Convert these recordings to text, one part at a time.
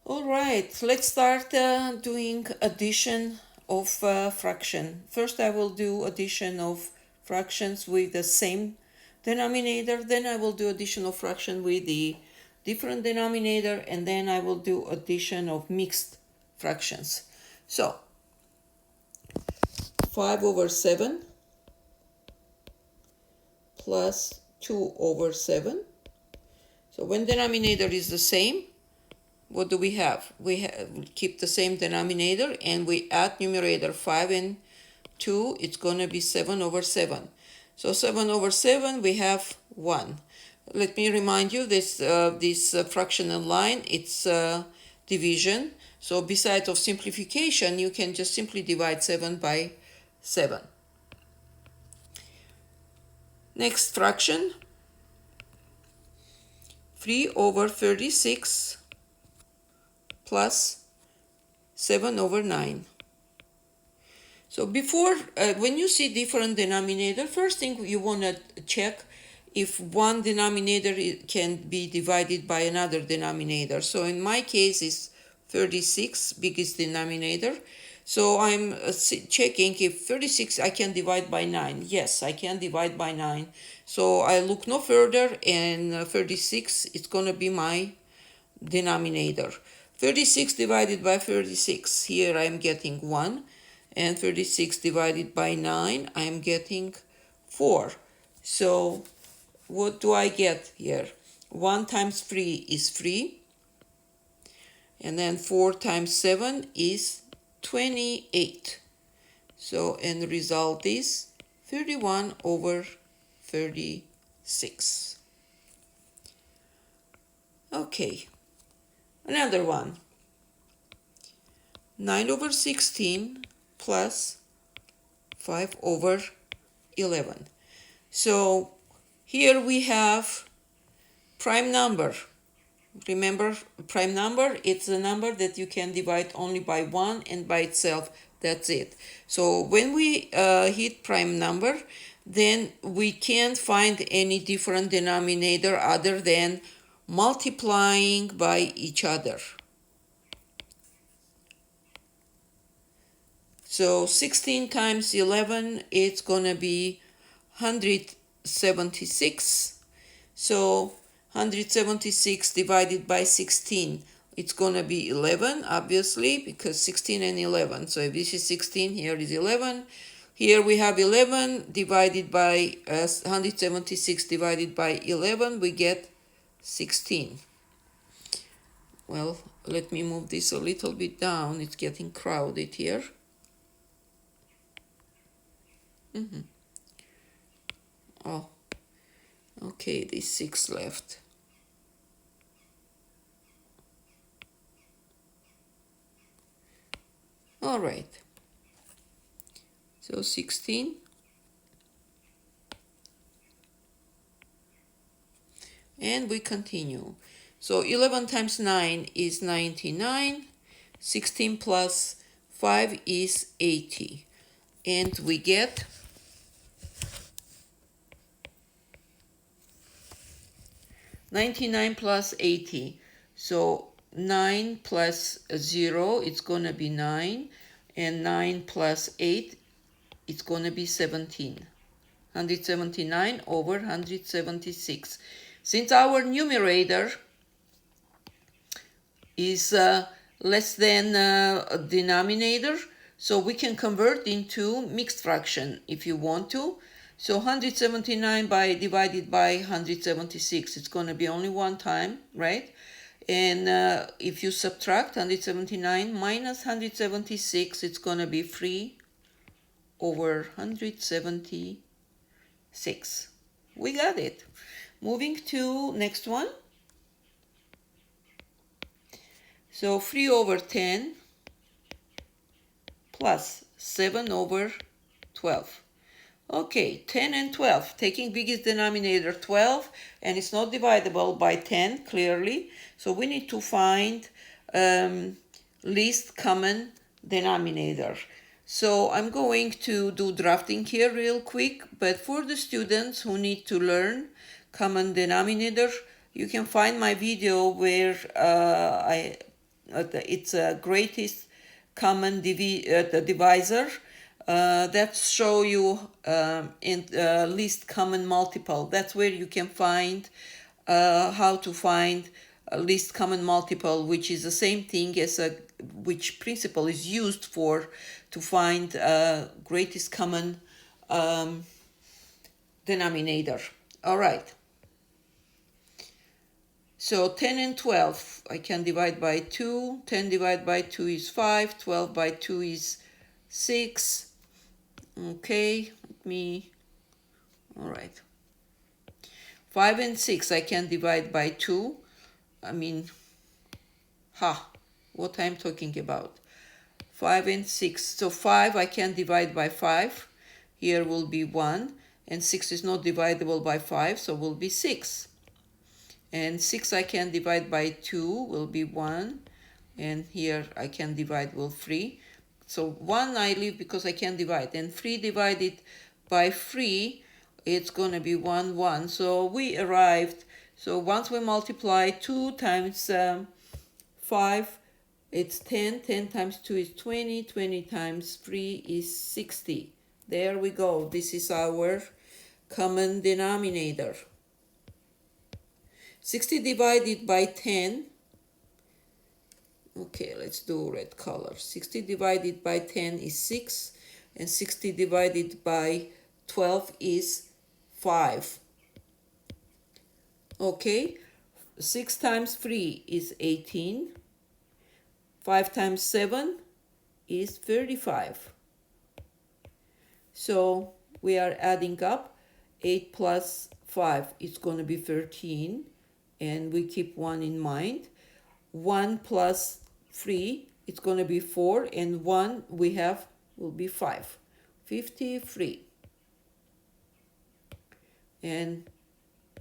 All right, let's start doing addition of fraction. First I will do addition of fractions with the same denominator, then I will do addition of fraction with the different denominator, and then I will do addition of mixed fractions. So 5 over 7 plus 2 over 7. So when denominator is the same, what do we have? We keep the same denominator and we add numerator 5 and 2. It's going to be 7 over 7. So 7 over 7, we have 1. Let me remind you, this fractional line, it's division. So besides of simplification, you can just simply divide 7 by 7. Next fraction, 3 over 36 plus 7 over 9. So before, when you see different denominator, first thing you want to check if one denominator can be divided by another denominator. So in my case, it's 36, biggest denominator. So I'm checking if 36 I can divide by 9. Yes, I can divide by 9. So I look no further, and 36 is going to be my denominator. 36 divided by 36, here I am getting 1. And 36 divided by 9, I am getting 4. So what do I get here? 1 times 3 is 3. And then 4 times 7 is 28. So, and the result is 31 over 36. Okay, another one. 9 over 16 plus 5 over 11. So here we have prime number. Remember, prime number, it's a number that you can divide only by 1 and by itself. That's it. So when we hit prime number, then we can't find any different denominator other than multiplying by each other. So 16 times 11, it's going to be 176. So 176 divided by 16, it's going to be 11, obviously, because 16 and 11. So if this is 16, here is 11. Here we have 11 divided by 176 divided by 11, we get 16. Well, let me move this a little bit down. It's getting crowded here. Oh, okay, there's 6 left. All right. So 16. And we continue. So 11 times 9 is 99. 16 plus 5 is 80. And we get 99 plus 80. So 9 plus 0, it's going to be 9. And 9 plus 8, it's going to be 17. 179 over 176. Since our numerator is less than a denominator, so we can convert into mixed fraction if you want to. So 179 divided by 176, it's going to be only one time, right? And if you subtract 179 minus 176, it's going to be 3 over 176. We got it. Moving to next one. So 3 over 10 plus 7 over 12. Okay, 10 and 12. Taking biggest denominator 12, and it's not divisible by 10, clearly. So we need to find least common denominator. So I'm going to do drafting here real quick, but for the students who need to learn common denominator, you can find my video where I its greatest common divisor. That show you in least common multiple. That's where you can find how to find a least common multiple, which is the same thing as which principle is used for to find greatest common denominator. All right. So 10 and 12, I can divide by 2. 10 divided by 2 is 5. 12 by 2 is 6. Okay, all right. 5 and 6, I can divide by 2. What I'm talking about. 5 and 6. So 5 I can divide by 5. Here will be 1. And 6 is not divisible by 5, so will be 6. And 6 I can divide by 2, will be 1. And here I can divide with 3. So 1 I leave because I can divide. And 3 divided by 3, it's going to be 1, 1. So we arrived. So once we multiply 2 times 5, it's 10. 10 times 2 is 20. 20 times 3 is 60. There we go. This is our common denominator. 60 divided by 10. Okay, let's do red color. 60 divided by 10 is 6. And 60 divided by 12 is 5. Okay, 6 times 3 is 18. 5 times 7 is 35. So we are adding up. 8 plus 5 is going to be 13. And we keep 1 in mind. 1 plus 3, it's going to be 4. And 1 we have will be 5. 53. And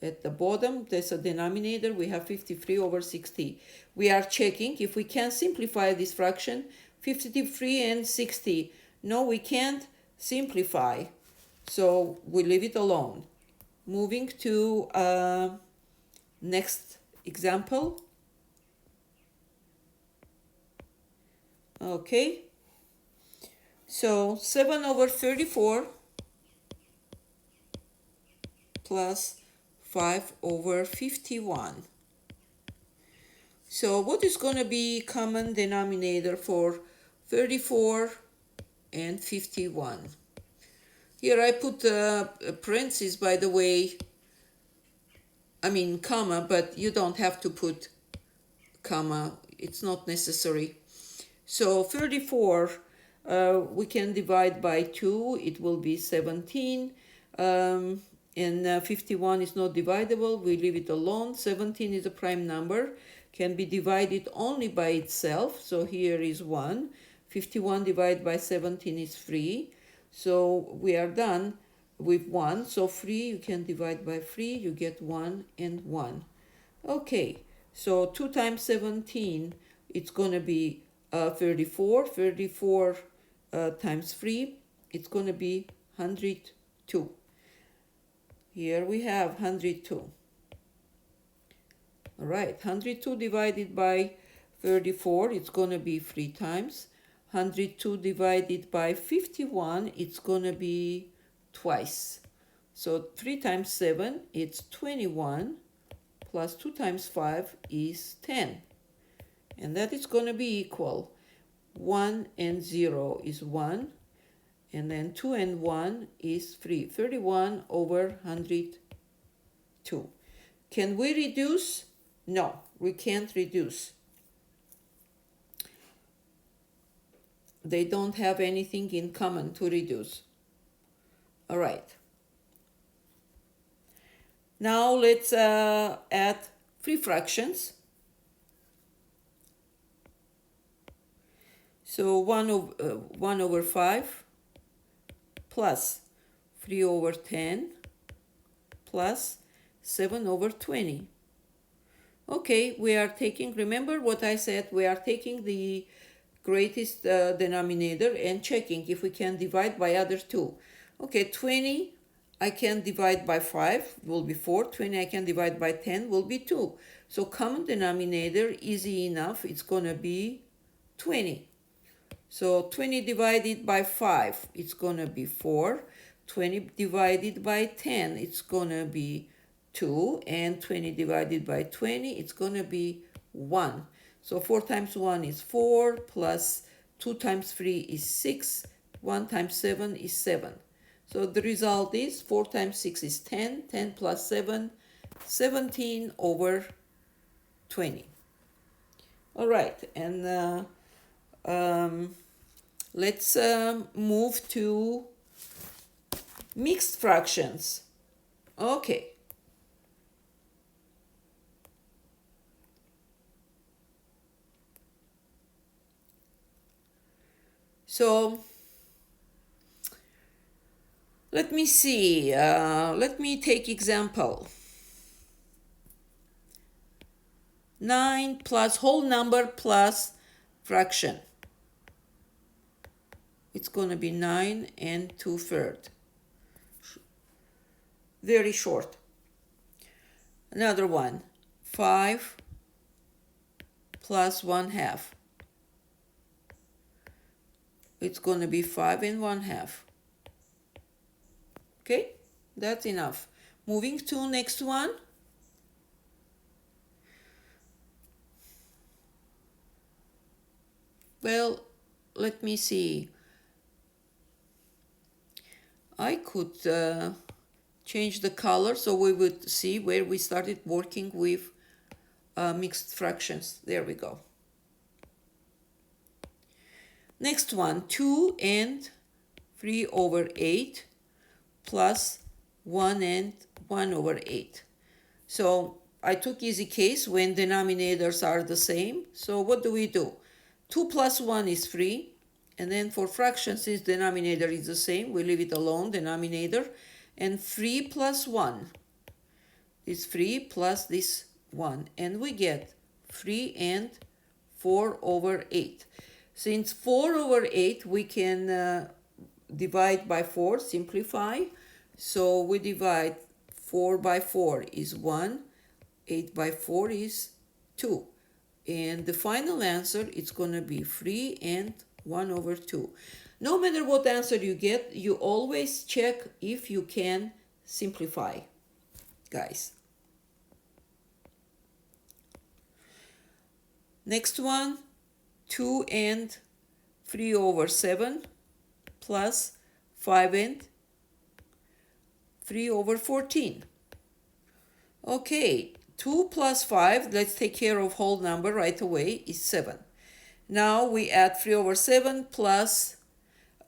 at the bottom, there's a denominator. We have 53 over 60. We are checking if we can simplify this fraction. 53 and 60. No, we can't simplify. So we leave it alone. Moving to next example. Okay. So 7 over 34 plus 5 over 51. So what is going to be common denominator for 34 and 51? Here I put parentheses, by the way, comma, but you don't have to put comma. It's not necessary. So 34, we can divide by 2. It will be 17. And 51 is not dividable. We leave it alone. 17 is a prime number. Can be divided only by itself. So here is 1. 51 divided by 17 is 3. So we are done with 1. So 3 you can divide by 3. You get 1 and 1. Okay. So 2 times 17, it's going to be 34. 34 times 3, it's going to be 102. Here we have 102. All right, 102 divided by 34, it's going to be 3 times. 102 divided by 51, it's going to be twice. So 3 times 7, it's 21, plus 2 times 5 is 10. And that is going to be equal. 1 and 0 is 1. And then 2 and 1 is 3. 31 over 102. Can we reduce? No, we can't reduce. They don't have anything in common to reduce. All right. Now let's add 3 fractions. So 1 over 5 plus 3 over 10 plus 7 over 20. Okay, we are taking, remember what I said, we are taking the greatest denominator and checking if we can divide by other 2. Okay, 20 I can divide by 5, will be 4. 20 I can divide by 10, will be 2. So common denominator, easy enough, it's going to be 20. So 20 divided by 5, it's going to be 4. 20 divided by 10, it's going to be 2. And 20 divided by 20, it's going to be 1. So 4 times 1 is 4, plus 2 times 3 is 6. 1 times 7 is 7. So the result is 4 times 6 is 10. 10 plus 7, 17 over 20. All right, and let's move to mixed fractions. Okay. So let me see. Let me take example. 9 plus whole number plus fraction. It's going to be 9 and 2/3. Very short. Another one. 5 plus 1/2. It's going to be 5 and 1/2. Okay, that's enough. Moving to next one. Well, let me see. I could change the color so we would see where we started working with mixed fractions. There we go. Next one, 2 and 3/8 plus 1 and 1/8. So I took easy case when denominators are the same. So what do? 2 plus 1 is 3. And then for fractions, since denominator is the same, we leave it alone, denominator. And 3 plus 1 is 3 plus this 1. And we get 3 and 4/8. Since 4/8, we can divide by 4, simplify. So we divide 4 by 4 is 1, 8 by 4 is 2. And the final answer is going to be 3 and 1/2. No matter what answer you get, you always check if you can simplify, guys. Next one, 2 and 3/7 plus 5 and 3/14. Okay, 2 plus 5, let's take care of whole number right away, is 7. Now we add 3/7 plus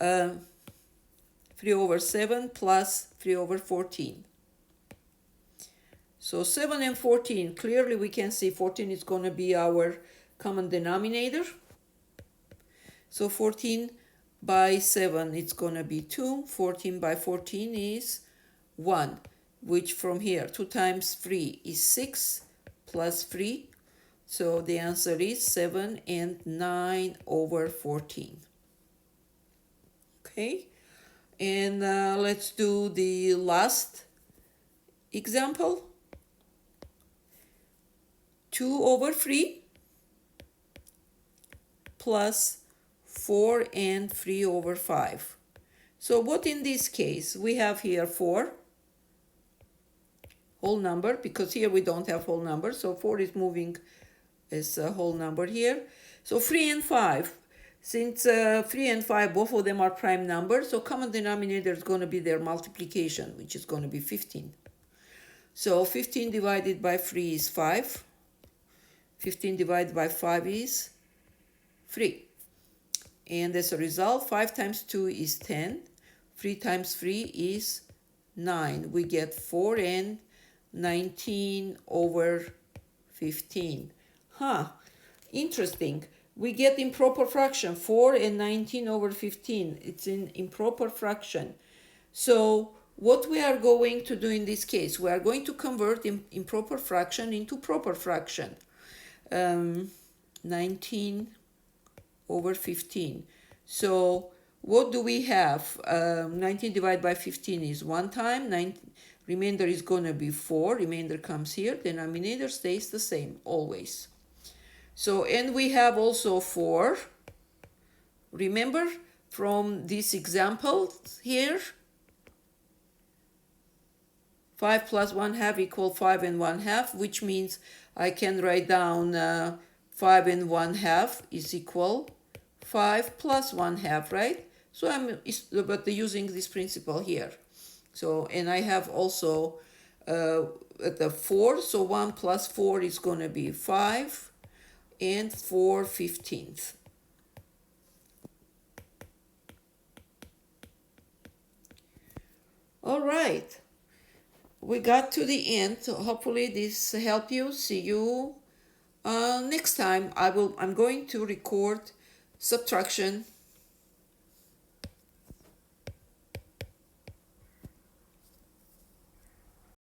3/7 plus 3/14. So 7 and 14, clearly we can see 14 is going to be our common denominator. So 14 by 7, it's going to be 2. 14 by 14 is 1, which from here, 2 times 3 is 6 plus 3. So the answer is 7 and 9/14. Okay, and let's do the last example. 2/3 plus 4 and 3/5. So what in this case? We have here 4, whole number, because here we don't have whole number, so 4 is moving as a whole number here. So 3 and 5, since 3 and 5, both of them are prime numbers, so common denominator is going to be their multiplication, which is going to be 15. So 15 divided by 3 is 5. 15 divided by 5 is 3. And as a result, 5 times 2 is 10. 3 times 3 is 9. We get 4 and 19/15. Interesting. We get improper fraction, 4 and 19/15. It's an improper fraction. So what we are going to do in this case, we are going to convert improper fraction into proper fraction. 19/15. So what do we have? 19 divided by 15 is 1 time. Remainder is going to be 4. Remainder comes here. Denominator stays the same always. So, and we have also 4. Remember from this example here, 5 plus 1/2 equal 5 and 1/2, which means I can write down 5 and 1/2 is equal 5 plus 1/2, right? So but using this principle here. So, and I have also the 4, so 1 plus 4 is going to be 5, and 4/15. All right, we got to the end. Hopefully this helped you. See you next time. I'm going to record subtraction